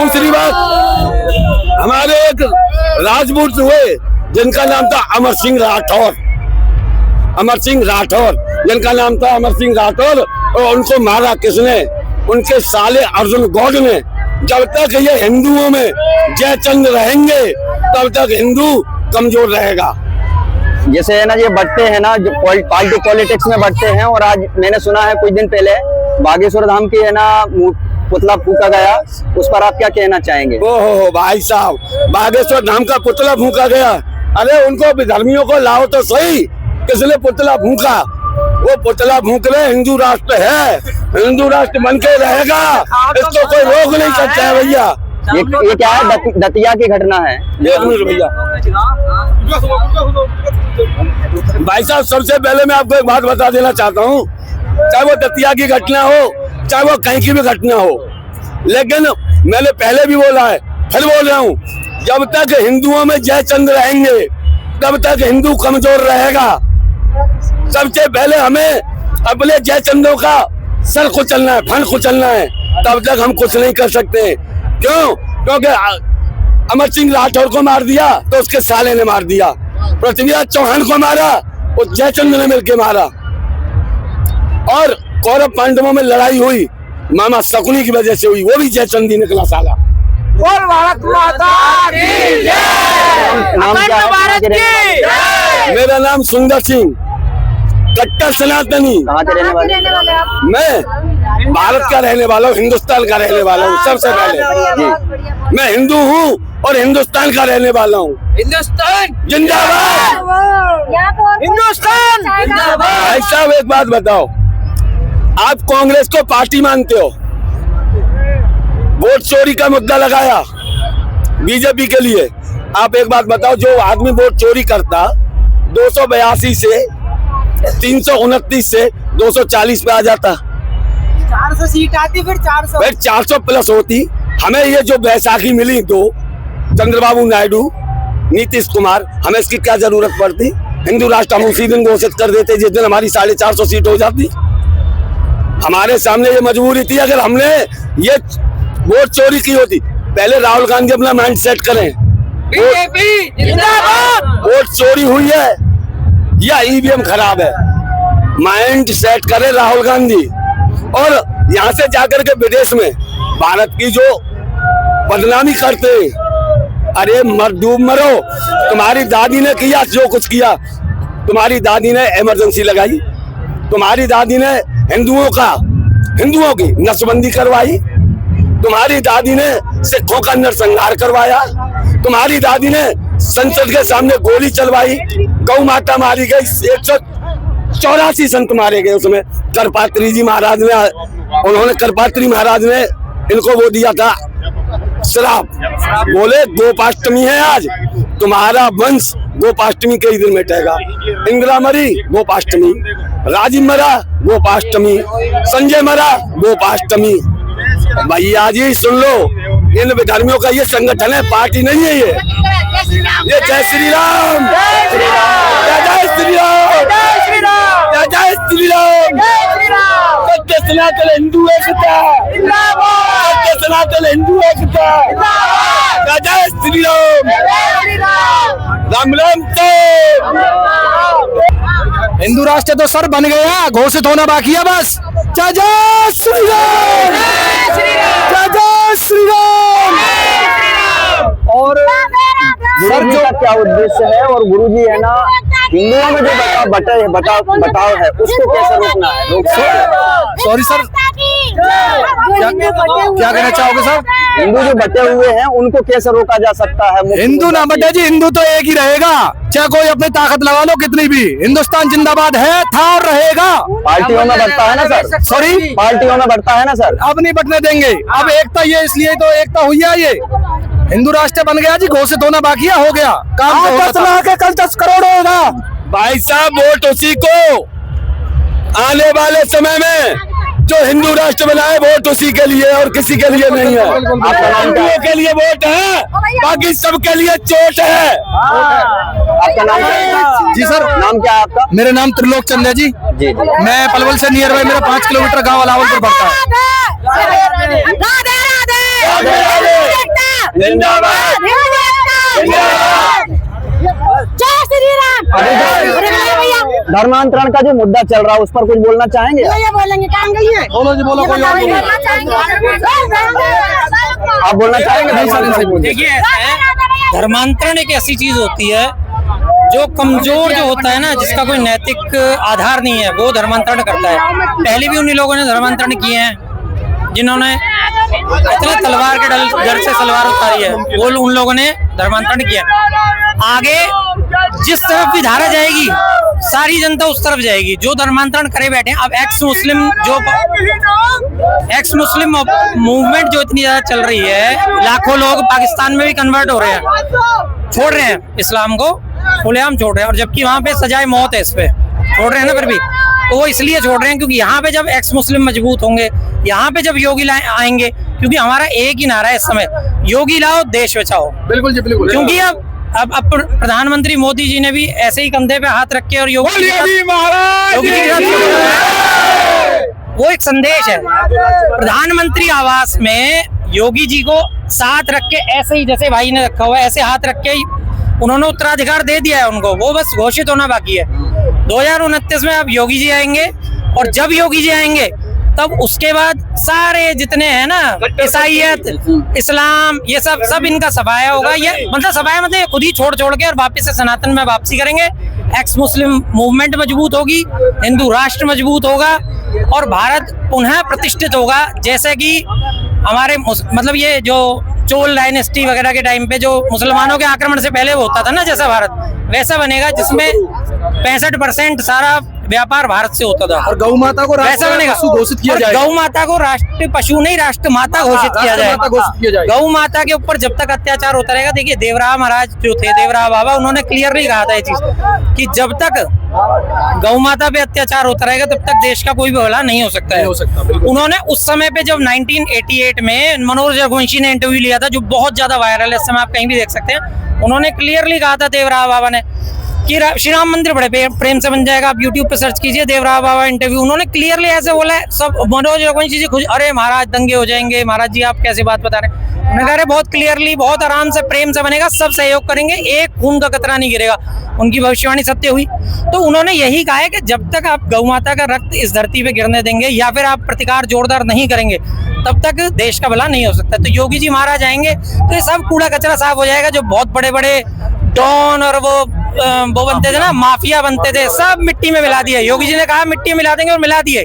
दूसरी बात, हमारे एक राजपूत हुए जिनका नाम था अमर सिंह राठौर, अमर सिंह राठौर जिनका नाम था अमर सिंह राठौर, और उनको मारा किसने? उनके साले अर्जुन गौड़ ने। जब तक ये हिंदुओं में जयचंद रहेंगे तब तक हिंदू कमजोर रहेगा। जैसे है ना, ये बढ़ते हैं ना, जो पार्टी पॉलिटिक्स में बढ़ते हैं, और आज मैंने सुना है कुछ दिन पहले बागेश्वर धाम की है ना पुतला फूका गया, उस पर आप क्या कहना चाहेंगे? ओहो भाई साहब, बागेश्वर धाम का पुतला फूका गया? अरे उनको विधर्मियों को लाओ तो सही, किसने पुतला फूका? वो पुतला फूक रहे, हिंदू राष्ट्र है, हिंदू राष्ट्र बन के रहेगा, इसको कोई रोक नहीं सकता है भैया। ये क्या है? दतिया की घटना है। एक मिनट भैया भाई साहब, सबसे पहले मैं आपको एक बात बता देना चाहता हूँ, चाहे वो दतिया की घटना हो, चाहे वो कहीं की भी घटना हो, लेकिन मैंने पहले भी बोला है, फिर बोल रहा हूँ, जब तक हिंदुओं में जयचंद रहेंगे तब तक हिंदू कमजोर रहेगा। सबसे पहले हमें अपने जयचंदों का सर कुचलना है, फन कुचलना है, तब तक हम कुछ नहीं कर सकते। क्यों? क्योंकि अमर सिंह राठौर को मार दिया तो उसके साले ने मार दिया, पृथ्वीराज चौहान को मारा वो जयचंद ने मिलकर मारा, और कौरव पांडवों में लड़ाई हुई मामा शकुनी की वजह से हुई, वो भी जयचंद ही निकला साला। बोल भारत माता की जय, अखंड भारत की। मेरा नाम सुंदर सिंह, कट्टर सनातनी। कहाँ के रहने वाले? मैं भारत का रहने वाला हूँ, हिंदुस्तान का रहने वाला हूँ। सबसे पहले मैं हिंदू हूँ और हिंदुस्तान का रहने वाला हूँ। हिंदुस्तान जिंदाबाद, हिंदुस्तान जिंदाबाद। भाई साहब एक बात बताओ, आप कांग्रेस को पार्टी मानते हो, वोट चोरी का मुद्दा लगाया बीजेपी के लिए। आप एक बात बताओ, जो आदमी वोट चोरी करता 282 से 329 से 240 पे आ जाता, 400 सीट आती, फिर 400 प्लस होती। हमें ये जो बैसाखी मिली दो, चंद्रबाबू नायडू, नीतीश कुमार, हमें इसकी क्या जरूरत पड़ती? हिंदू राष्ट्र हम उसी दिन घोषित कर देते जिस दिन हमारी 450 सीट हो जाती। हमारे सामने ये मजबूरी थी, अगर हमने ये वोट चोरी की होती। पहले राहुल गांधी अपना माइंड सेट करें, बीजेपी जिंदाबाद। वोट चोरी हुई है या ईवीएम खराब है, माइंड सेट करे राहुल गांधी, और यहाँ से जाकर के विदेश में भारत की जो बदनामी करते, अरे डूब मरो। तुम्हारी दादी ने किया जो कुछ किया, तुम्हारी दादी ने इमरजेंसी लगाई, तुम्हारी दादी ने हिंदुओं की नसबंदी करवाई, तुम्हारी दादी ने सिखों का नरसंहार करवाया, तुम्हारी दादी ने संसद के सामने गोली चलवाई, गौ माता मारी गई, 184 संत मारे गए उसमें। करपात्री जी महाराज ने, उन्होंने करपात्री महाराज ने इनको वो दिया था श्राप, बोले गोपाष्टमी है आज, तुम्हारा वंश गोपाष्टमी के ही दिन मिटेगा। इंदिरा मरी गोपाष्टमी, राजीव मरा गोपाष्टमी, संजय मरा गोपाष्टमी। भैया जी सुन लो, इन विधर्मियों का ये संगठन है, पार्टी नहीं है ये जय श्री राम, जय श्री राम, जय श्री राम, जय श्री राम। सत्य सनातन हिंदू एकता, सत्य सनातन हिंदू एकता, जय श्री राम, राम राम। हिंदू राष्ट्र तो सर बन गया, घोषित होना बाकी है बस। जय जय श्री राम, जय जय श्री राम। और सर जो क्या उद्देश्य है, और गुरुजी है ना, हिंदुओं में जो बटाव है उसको कैसे रोकना है? सॉरी सर, क्या कहना चाहोगे सर? हिंदू जो बटे हुए हैं उनको कैसे रोका जा सकता है? हिंदू ना बटे जी, हिंदू तो एक ही रहेगा, चाहे कोई अपनी ताकत लगा लो कितनी भी। हिंदुस्तान जिंदाबाद है, था और रहेगा। पार्टियों में बढ़ता है ना सर? सॉरी, पार्टियों में बढ़ता है ना सर? अब नहीं बढ़ने देंगे। अब एकता, ये इसलिए तो एकता हुई है, ये हिंदू राष्ट्र बन गया जी, घोषित होना बाकी है, हो गया काम। 10 लाख के कल 10 करोड़ होगा। भाई साहब वोट उसी को, आने वाले समय में जो हिंदू राष्ट्र बनाए वोट उसी के लिए और किसी के लिए नहीं है। हिंदुओं के लिए वोट है, बाकी सबके लिए चोट है। आपका नाम क्या है? जी सर, नाम क्या है आपका? मेरा नाम त्रिलोक चंद है जी। जी मैं पलवल से नियर बाय, मेरा 5 किलोमीटर गाँव अलावलपुर पड़ता है। जिंदाबाद जय श्री राम। अरे भैया धर्मांतरण का जो मुद्दा चल रहा है उस पर कुछ बोलना चाहेंगे? ये बोलेंगे काम गई है। बोलो जी, बोलो, कोई और बोलो। आप बोलना चाहेंगे? देखिए ऐसा है, धर्मांतरण एक ऐसी चीज होती है जो कमजोर जो होता है ना, जिसका कोई नैतिक आधार नहीं है, वो धर्मांतरण करता है। पहले भी उन्हीं लोगों ने धर्मांतरण किए हैं जिन्होंने इतने तलवार के डर से तलवार उतारी है, वो उन लोगों ने धर्मांतरण किया। आगे जिस तरफ भी धारा जाएगी सारी जनता उस तरफ जाएगी जो धर्मांतरण करे बैठे। अब एक्स मुस्लिम मूवमेंट जो इतनी ज्यादा चल रही है, लाखों लोग पाकिस्तान में भी कन्वर्ट हो रहे हैं, छोड़ रहे हैं इस्लाम को, खुलेआम छोड़ रहे हैं, और जबकि वहाँ पे सजाए मौत है, इस पे छोड़ रहे हैं ना। फिर भी तो वो इसलिए छोड़ रहे हैं क्योंकि यहाँ पे जब एक्स मुस्लिम मजबूत होंगे, यहाँ पे जब योगी आएंगे, क्योंकि हमारा एक ही नारा है इस समय, योगी लाओ देश बचाओ। बिल्कुल जी, बिल्कुल। क्योंकि अब प्रधानमंत्री मोदी जी ने भी ऐसे ही कंधे पे हाथ रख के और योगी वो एक संदेश है। प्रधानमंत्री आवास में योगी जी को साथ रख के ऐसे ही, जैसे भाई ने रखा हुआ है, ऐसे हाथ रख के उन्होंने उत्तराधिकार दे दिया है उनको, वो बस घोषित होना बाकी है। 2029 में अब योगी जी आएंगे, और जब योगी जी आएंगे तब उसके बाद सारे जितने हैं ना, ईसाईयत, इस्लाम, ये सब इनका सफाया होगा। ये मतलब सफाया मतलब खुद ही छोड़ के और वापस से सनातन में वापसी करेंगे। एक्स मुस्लिम मूवमेंट मजबूत होगी, हिंदू राष्ट्र मजबूत होगा, और भारत पुनः प्रतिष्ठित होगा। जैसे कि हमारे मतलब ये जो चोल डायनेस्टी वगैरह के टाइम पे जो मुसलमानों के आक्रमण से पहले होता था ना, जैसा भारत वैसा बनेगा, जिसमें 65% सारा व्यापार भारत से होता था। और गौ माता को वैसा बनेगा, घोषित किया जाएगा। गौ माता को राष्ट्र पशु नहीं, राष्ट्र माता घोषित किया जाएगा। गौ माता के ऊपर जब तक अत्याचार होता रहेगा, देखिए देवराह महाराज जो थे, देवराह बाबा, उन्होंने क्लियरली कहा था ये चीज कि जब तक गौ माता पे अत्याचार होता रहेगा तब तक देश का कोई भी भला नहीं हो सकता है। उन्होंने उस समय पे जब 1988 में मनोज रघुवंशी ने इंटरव्यू लिया था, जो बहुत ज्यादा वायरल है, इस समय आप कहीं भी देख सकते हैं, उन्होंने क्लियरली कहा था देवराह बाबा ने कि श्री राम मंदिर बड़े प्रेम से बन जाएगा। आप यूट्यूब पे सर्च कीजिए देवराह बाबा इंटरव्यू, उन्होंने क्लियरली ऐसे बोला है। सब मनोज रघुवंशी जी खुद, अरे महाराज दंगे हो जाएंगे, महाराज जी आप कैसी बात बता रहे हैं। उन्होंने कहा बहुत क्लियरली, बहुत आराम से, प्रेम से बनेगा, सब सहयोग करेंगे, एक खून का कतरा नहीं गिरेगा। उनकी भविष्यवाणी सत्य हुई। तो उन्होंने यही कहा है कि जब तक आप गौ माता का रक्त इस धरती पे गिरने देंगे या फिर आप प्रतिकार जोरदार नहीं करेंगे, तब तक देश का भला नहीं हो सकता। तो योगी जी महाराज आएंगे तो ये सब कूड़ा कचरा साफ हो जाएगा। जो बहुत बड़े बड़े डॉन और वो बनते थे ना, माफिया बनते थे, सब मिट्टी में मिला दिए। योगी जी ने कहा मिट्टी में मिला देंगे, और मिला दिए।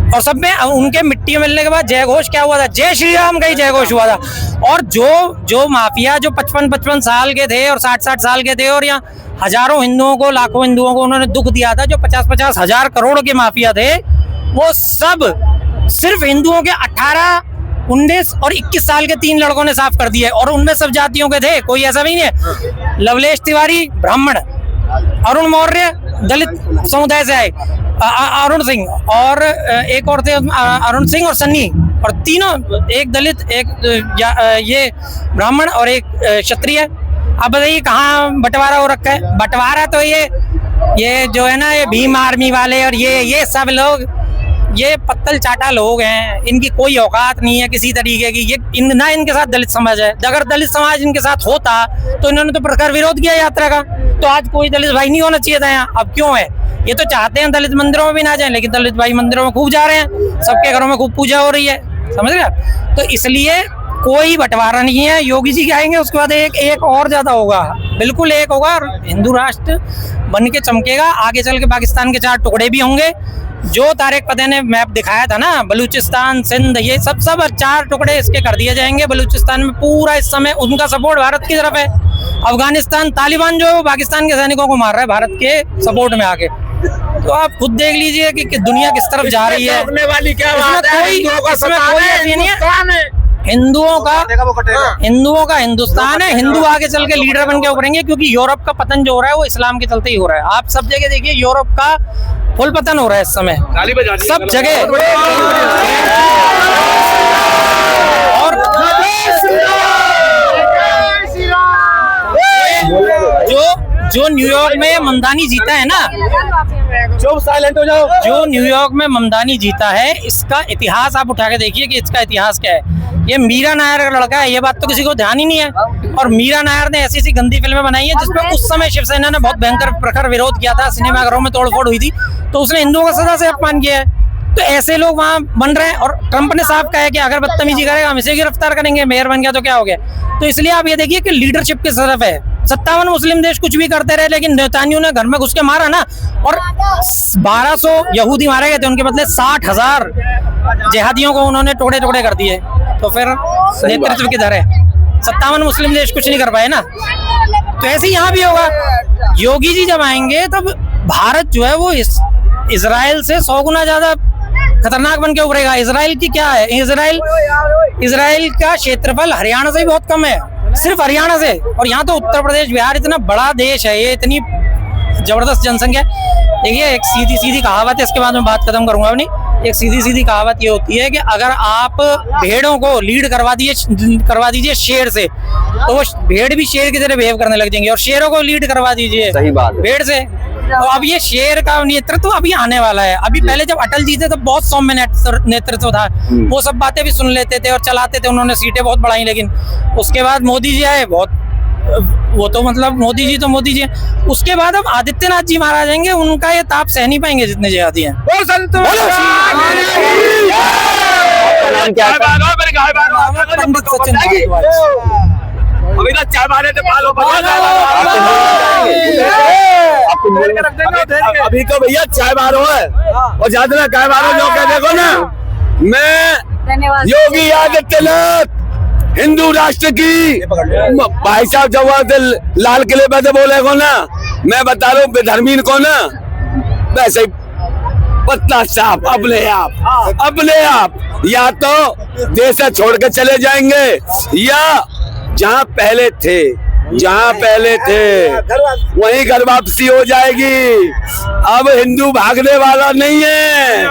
और सब में उनके मिट्टी में मिलने के बाद जय घोष क्या हुआ था, जय श्री राम का ही जय घोष हुआ था। और जो माफिया जो 55 साल के थे और 60 साल के थे, और यहाँ हजारों हिंदुओं को, लाखों हिंदुओं को उन्होंने दुख दिया था, जो 50 हजार करोड़ के माफिया थे, वो सब सिर्फ हिंदुओं के 18, 19 और 21 साल के 3 लड़कों ने साफ कर दिए। और उनमें सब जातियों के थे, कोई ऐसा भी नहीं है। लवलेश तिवारी ब्राह्मण, अरुण मौर्य दलित समुदाय से आए, अरुण सिंह, और एक और थे अरुण सिंह और सन्नी, और तीनों, एक दलित, एक ये ब्राह्मण और एक क्षत्रिय। अब बताइए कहाँ बंटवारा हो रखा है। बंटवारा तो ये जो है ना, ये भीम आर्मी वाले और ये सब लोग, ये पत्तल चाटा लोग हैं, इनकी कोई औकात नहीं है किसी तरीके की। ये ना इनके साथ दलित समाज है। अगर दलित समाज इनके साथ होता तो इन्होंने तो प्रखर विरोध किया यात्रा का, तो आज कोई दलित भाई नहीं होना चाहिए था यहाँ। अब क्यों है? ये तो चाहते हैं दलित मंदिरों में भी ना जाएं, लेकिन दलित भाई मंदिरों में खूब जा रहे हैं, सबके घरों में खूब पूजा हो रही है, समझ रहे आप? तो इसलिए कोई बंटवारा नहीं है। योगी जी के आएंगे उसके बाद एक और ज्यादा होगा, बिल्कुल एक होगा, और हिंदू राष्ट्र बन के चमकेगा। आगे चल के पाकिस्तान के 4 टुकड़े भी होंगे। जो तारिक पते ने मैप दिखाया था ना, बलूचिस्तान, सिंध, ये सब 4 टुकड़े इसके कर दिए जाएंगे। बलूचिस्तान में पूरा इस समय उनका सपोर्ट भारत की तरफ है। अफगानिस्तान, तालिबान जो बाकिस्तान के सैनिकों को मार रहा है भारत के सपोर्ट में आके। तो आप खुद देख लीजिए कि दुनिया किस तरफ जा रही है। वाली क्या बात है? इसमें कोई ऐसी नहीं है। हिंदुओं का हिंदुस्तान है। हिंदू आगे चल के लीडर बन के उभरेंगे, क्योंकि यूरोप का पतन जो हो रहा है वो इस्लाम के चलते ही हो रहा है। आप सब जगह देखिए, यूरोप का फुल पतन हो रहा है इस समय, सब जगह। और जो न्यूयॉर्क में ममदानी जीता है ना, साइलेंट हो जाओ। जो न्यूयॉर्क में ममदानी जीता है, इसका इतिहास आप उठा के देखिए कि इसका इतिहास क्या है। ये मीरा नायर का लड़का है, ये बात तो किसी को ध्यान ही नहीं है। और मीरा नायर ने ऐसी ऐसी गंदी फिल्में बनाई है जिसपे उस समय शिवसेना ने बहुत भयंकर प्रखर विरोध किया था, सिनेमाघरों में तोड़फोड़ हुई थी, तो उसने हिंदुओं का सदा से अपमान किया है। तो ऐसे लोग वहाँ बन रहे हैं। और ट्रंप ने साफ कहा है कि अगर बदतमीजी करेगा हम इसे गिरफ्तार करेंगे, मेयर बन गया तो क्या हो गया। तो इसलिए आप ये देखिए कि लीडरशिप किस तरफ है। 57 मुस्लिम देश कुछ भी करते रहे, लेकिन नेतानियों ने घर में घुस के मारा ना, और 1200 यहूदी मारे गए थे, उनके बदले 60,000 जिहादियों को उन्होंने टुकड़े टुकड़े कर दिए। तो फिर नेतृत्व किधर है? 57 मुस्लिम देश कुछ नहीं कर पाए ना। तो ऐसे ही यहाँ भी होगा। योगी जी जब आएंगे तब भारत जो है वो इजराइल से 100 गुना ज्यादा खतरनाक बन के उभरेगा। इजराइल की क्या है, इजराइल का क्षेत्रफल हरियाणा से भी बहुत कम है, सिर्फ हरियाणा से। और यहाँ तो उत्तर प्रदेश बिहार इतना बड़ा देश है, ये इतनी जबरदस्त जनसंख्या। देखिए एक सीधी सीधी कहावत है, इसके बाद मैं बात खत्म करूंगा अपनी। एक सीधी सीधी कहावत ये होती है कि अगर आप भेड़ों को लीड करवा दीजिए शेर से, तो वो भेड़ भी शेर की तरह बिहेव करने लग जाएंगे, और शेरों को लीड करवा दीजिए सही बात है। भेड़ से। तो अब ये शेर का नेतृत्व अभी आने वाला है। अभी पहले जब अटल जी थे तो बहुत सौम्य नेतृत्व था, वो सब बातें भी सुन लेते थे और चलाते थे, उन्होंने सीटें बहुत बढ़ाई। लेकिन उसके बाद मोदी जी आए, वो तो मतलब मोदी जी हैं। उसके बाद अब आदित्यनाथ जी महाराज आएंगे, उनका ये ताप सह नहीं पाएंगे जितने जिहादी हैं। पंडित सचिन अभी तो भैया चाय बारो है, और ज्यादा चाय बारो जो कह देखो ना, मैं योगी आदित्यनाथ हिंदू राष्ट्र की भाई साहब जब लाल किले पे बोले को ना, मैं बता रहा हूँ बेधर्मीन को ना, वैसे ही पत्ता साफ अपने आप या तो देश छोड़ के चले जाएंगे, या जहाँ पहले थे वहीं घर वापसी हो जाएगी। अब हिंदू भागने वाला नहीं है,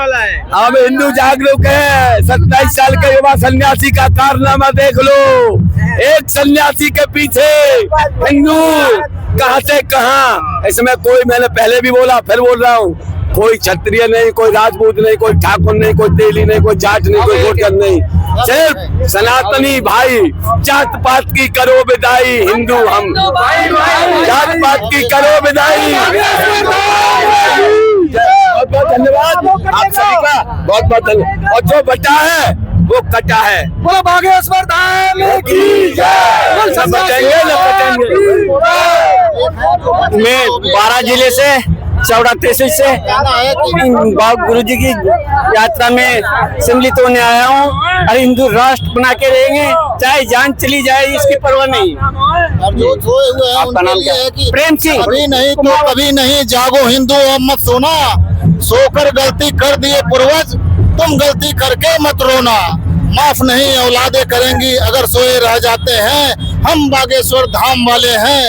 अब हिंदू जागरूक है। 27 साल के युवा सन्यासी का कारनामा देख लो, एक सन्यासी के पीछे हिंदू कहां से कहां। इसमें कोई, मैंने पहले भी बोला फिर बोल रहा हूँ, कोई क्षत्रिय नहीं, कोई राजपूत नहीं, कोई ठाकुर नहीं, कोई तेली नहीं, कोई जाट नहीं, कोई गोटर नहीं, सिर्फ सनातनी भाई। जात पात की करो विदाई, हिंदू हम, जात पात की करो विदाई। बहुत बहुत धन्यवाद आप सभी का, बहुत बहुत धन्यवाद। और जो बटा है वो कटा है। बोलो बागेश्वर धाम की जय। मैं 12 जिले से, चौड़ा तहसील से गुरु जी की यात्रा में सम्मिलित होने आया हूँ, और हिंदू राष्ट्र बना के रहेंगे, चाहे जान चली जाए इसकी परवाह नहीं। जो सोए हुए हैं आपका नाम क्या है? प्रेम सिंह। कभी नहीं तो कभी नहीं, जागो हिंदू अब मत सोना, सोकर गलती कर दिए पूर्वज, तुम गलती करके मत रोना। माफ नहीं औलादे करेंगी अगर सोए रह जाते हैं, हम बागेश्वर धाम वाले हैं,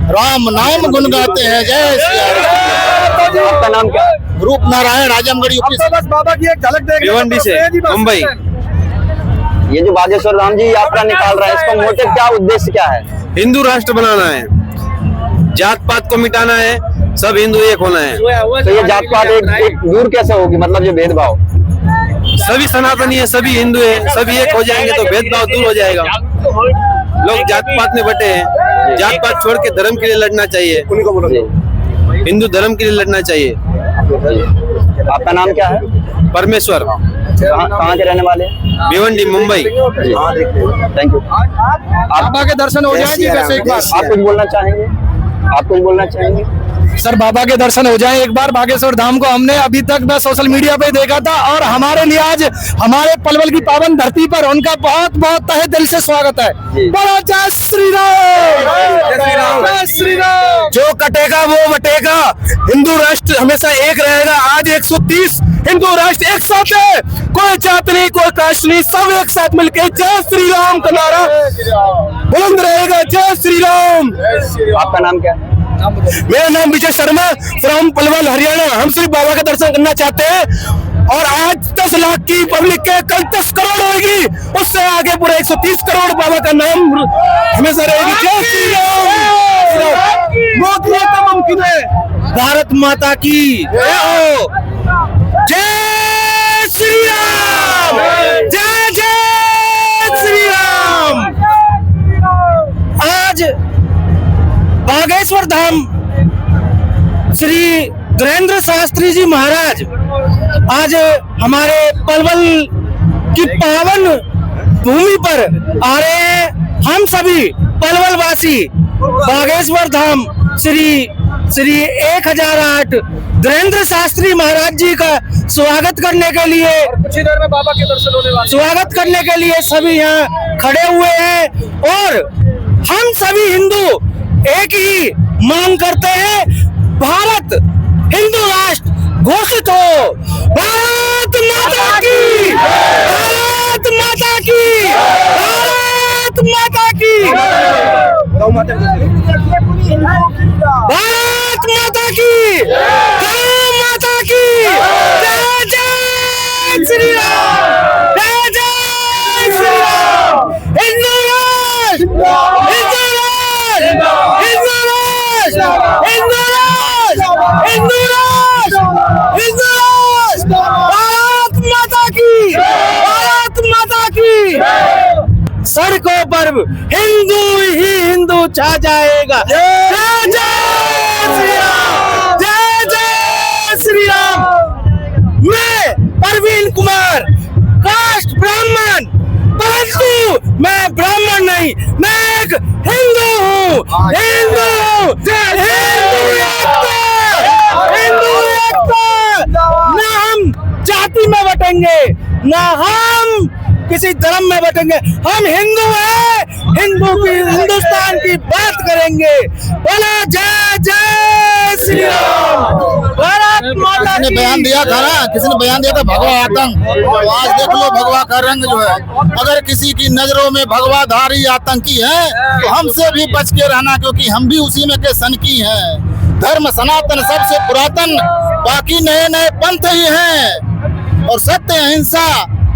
राम नाम गुनगाते हैं। जय श्री राम। आपका नाम क्या है? रूप नारायण, आजमगढ़ यूपी से। बस बाबा की एक झलक देख भिवंडी से मुंबई। ये जो बागेश्वर धाम जी यात्रा निकाल रहा है, इसका मोटिव क्या, उद्देश्य क्या है? हिंदू राष्ट्र बनाना है, जात पात को मिटाना है, सब हिंदू एक होना है। तो ये जात पात एक दूर कैसे होगी, मतलब ये भेदभाव? सभी सनातनी है, सभी हिंदू है, सभी एक हो जाएंगे तो भेदभाव दूर हो जाएगा। लोग जात पात में बटे हैं, जात पात छोड़ के धर्म के लिए लड़ना चाहिए, हिंदू धर्म के लिए लड़ना चाहिए। आपका नाम क्या है? परमेश्वर। कहाँ के रहने वाले? भिवंडी, मुंबई। Thank you. बाबा के दर्शन हो जाएंगे वैसे एक बार। आप कुछ बोलना चाहेंगे? आप कुछ बोलना चाहेंगे? सर बाबा के दर्शन हो जाए एक बार। बागेश्वर धाम को हमने अभी तक बस सोशल मीडिया पे देखा था, और हमारे लिए आज हमारे पलवल की पावन धरती पर उनका बहुत बहुत तहे दिल से स्वागत है। बोलो जय श्री राम, जय श्री राम। जो कटेगा वो बटेगा, हिंदू राष्ट्र हमेशा एक रहेगा। आज 130 हिंदू राष्ट्र एक साथ है, कोई जात नहीं, कोई कास्ट नहीं, सब एक साथ मिलके जय श्री राम का नारा बुलंद रहेगा। जय श्री राम। आपका नाम क्या है? मेरा नाम विजय शर्मा, फ्रॉम पलवल, हरियाणा। हम सिर्फ बाबा का दर्शन करना चाहते हैं, और आज 10 लाख की पब्लिक के कल 10 करोड़ होगी, उससे आगे पूरा 130 करोड़ बाबा का नाम हमेशा रहेगी। जय श्री राम। मोदी तो मुमकिन है। भारत माता की जय हो। जय श्री राम। जय जय बागेश्वर धाम श्री धीरेन्द्र शास्त्री जी महाराज आज हमारे पलवल की पावन भूमि पर आ रहे हैं। हम सभी पलवल वासी बागेश्वर धाम श्री 1008 धीरेन्द्र शास्त्री महाराज जी का स्वागत करने के लिए कुछ ही देर में बाबा के दर्शन होने वाले स्वागत करने के लिए सभी यहाँ खड़े हुए हैं। और हम सभी हिंदू एक ही मांग करते हैं, भारत हिंदू राष्ट्र घोषित हो। भारत माता की, भारत माता की, भारत माता की, भारत माता की, गौ माता की, जय जय श्री राम, जय जय श्री राम। हिंदू राष्ट्र, हिंदू राष्ट्र, हिंदू राष्ट्र, हिंदू राष्ट्र, हिंदू राष्ट्र, हिंदू राष्ट्र, भारत माता की, भारत माता की। सड़कों पर हिंदू ही हिंदू छा जाएगा। जय जय श्री राम, जय जय श्री राम। मैं परवीन कुमार, कास्ट ब्राह्मण, परंतु मैं ब्राह्मण नहीं, मैं एक हिंदू हूँ। हिंदू हूँ, हिंदू एकता, हिंदू एकता। ना हम जाति में बटेंगे, ना हम किसी धर्म में बटेंगे। हम हिंदू हैं, हिंदू की, हिंदुस्तान की बात करेंगे। बोला जय जय श्री राम, भारत माता किसी ने की। बयान दिया था ना, किसी ने बयान दिया था भगवा आतंक, तो आज देख लो भगवा का रंग जो है। अगर किसी की नजरों में भगवाधारी आतंकी है तो हमसे भी बच के रहना, क्योंकि हम भी उसी में के सनकी हैं। धर्म सनातन सबसे पुरातन, बाकी नए नए पंथ ही हैं। और सत्य अहिंसा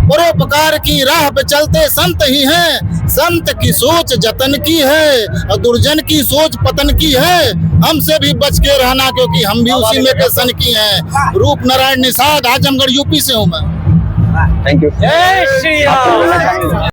परोपकार की राह पे चलते संत ही हैं। संत की सोच जतन की है और दुर्जन की सोच पतन की है। हमसे भी बच के रहना, क्योंकि हम भी उसी में के सन की हैं। रूप नारायण निषाद, आजमगढ़ यूपी से हूँ मैं। Thank you. जय श्री राम।